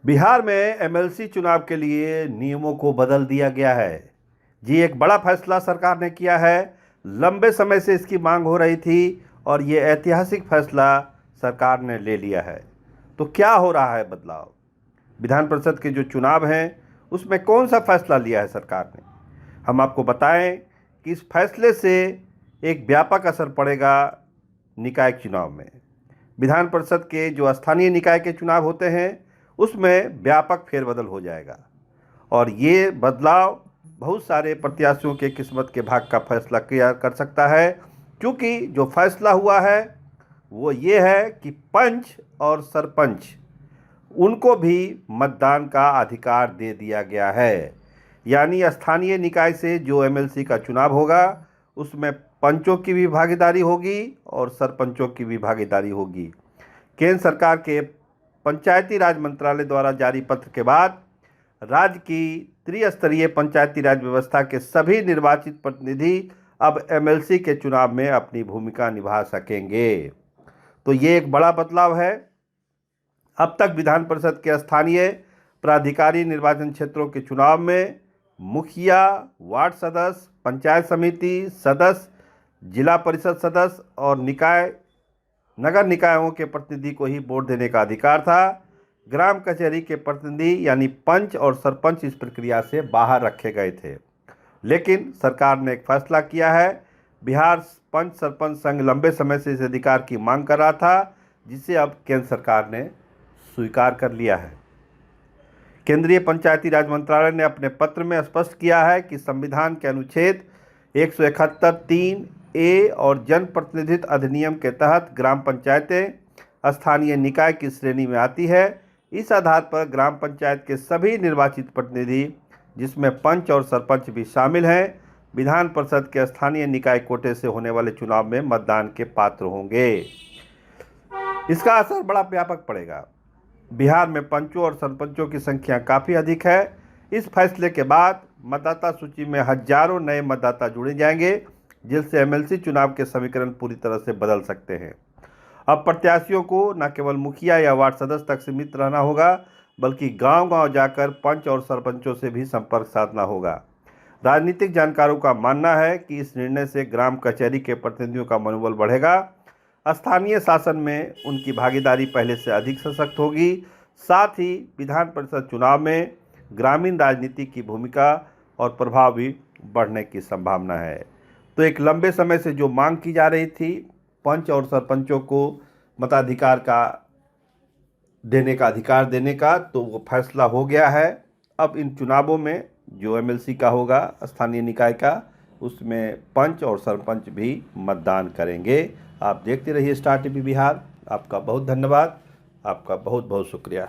बिहार में एमएलसी चुनाव के लिए नियमों को बदल दिया गया है। जी, एक बड़ा फैसला सरकार ने किया है। लंबे समय से इसकी मांग हो रही थी और ये ऐतिहासिक फैसला सरकार ने ले लिया है। तो क्या हो रहा है बदलाव? विधान परिषद के जो चुनाव हैं उसमें कौन सा फैसला लिया है सरकार ने? हम आपको बताएं कि इस फैसले से एक व्यापक असर पड़ेगा निकाय चुनाव में। विधान परिषद के जो स्थानीय निकाय के चुनाव होते हैं उसमें व्यापक फेरबदल हो जाएगा और ये बदलाव बहुत सारे प्रत्याशियों के किस्मत के भाग का फैसला किया कर सकता है, क्योंकि जो फैसला हुआ है वो ये है कि पंच और सरपंच उनको भी मतदान का अधिकार दे दिया गया है। यानी स्थानीय निकाय से जो एमएलसी का चुनाव होगा उसमें पंचों की भी भागीदारी होगी और सरपंचों की भी भागीदारी होगी। केंद्र सरकार के पंचायती राज मंत्रालय द्वारा जारी पत्र के बाद राज्य की त्रिस्तरीय पंचायती राज व्यवस्था के सभी निर्वाचित प्रतिनिधि अब एमएलसी के चुनाव में अपनी भूमिका निभा सकेंगे। तो ये एक बड़ा बदलाव है। अब तक विधान परिषद के स्थानीय प्राधिकारी निर्वाचन क्षेत्रों के चुनाव में मुखिया, वार्ड सदस्य, पंचायत समिति सदस्य, जिला परिषद सदस्य और नगर निकायों के प्रतिनिधि को ही वोट देने का अधिकार था। ग्राम कचहरी के प्रतिनिधि यानी पंच और सरपंच इस प्रक्रिया से बाहर रखे गए थे। लेकिन सरकार ने एक फैसला किया है। बिहार पंच सरपंच संघ लंबे समय से इस अधिकार की मांग कर रहा था, जिसे अब केंद्र सरकार ने स्वीकार कर लिया है। केंद्रीय पंचायती राज मंत्रालय ने अपने पत्र में स्पष्ट किया है कि संविधान के अनुच्छेद 171(3)(a) और जनप्रतिनिधित्व अधिनियम के तहत ग्राम पंचायतें स्थानीय निकाय की श्रेणी में आती है। इस आधार पर ग्राम पंचायत के सभी निर्वाचित प्रतिनिधि, जिसमें पंच और सरपंच भी शामिल हैं, विधान परिषद के स्थानीय निकाय कोटे से होने वाले चुनाव में मतदान के पात्र होंगे। इसका असर बड़ा व्यापक पड़ेगा। बिहार में पंचों और सरपंचों की संख्या काफ़ी अधिक है। इस फैसले के बाद मतदाता सूची में हजारों नए मतदाता जुड़े जाएंगे, जिससे एमएलसी चुनाव के समीकरण पूरी तरह से बदल सकते हैं। अब प्रत्याशियों को न केवल मुखिया या वार्ड सदस्य तक सीमित रहना होगा, बल्कि गांव-गांव जाकर पंच और सरपंचों से भी संपर्क साधना होगा। राजनीतिक जानकारों का मानना है कि इस निर्णय से ग्राम कचहरी के प्रतिनिधियों का मनोबल बढ़ेगा, स्थानीय शासन में उनकी भागीदारी पहले से अधिक सशक्त होगी। साथ ही विधान परिषद चुनाव में ग्रामीण राजनीति की भूमिका और प्रभाव भी बढ़ने की संभावना है। तो एक लंबे समय से जो मांग की जा रही थी पंच और सरपंचों को मताधिकार का अधिकार देने का, तो वो फैसला हो गया है। अब इन चुनावों में जो एमएलसी का होगा स्थानीय निकाय का, उसमें पंच और सरपंच भी मतदान करेंगे। आप देखते रहिए स्टार टीवी बिहार। आपका बहुत धन्यवाद। आपका बहुत बहुत शुक्रिया।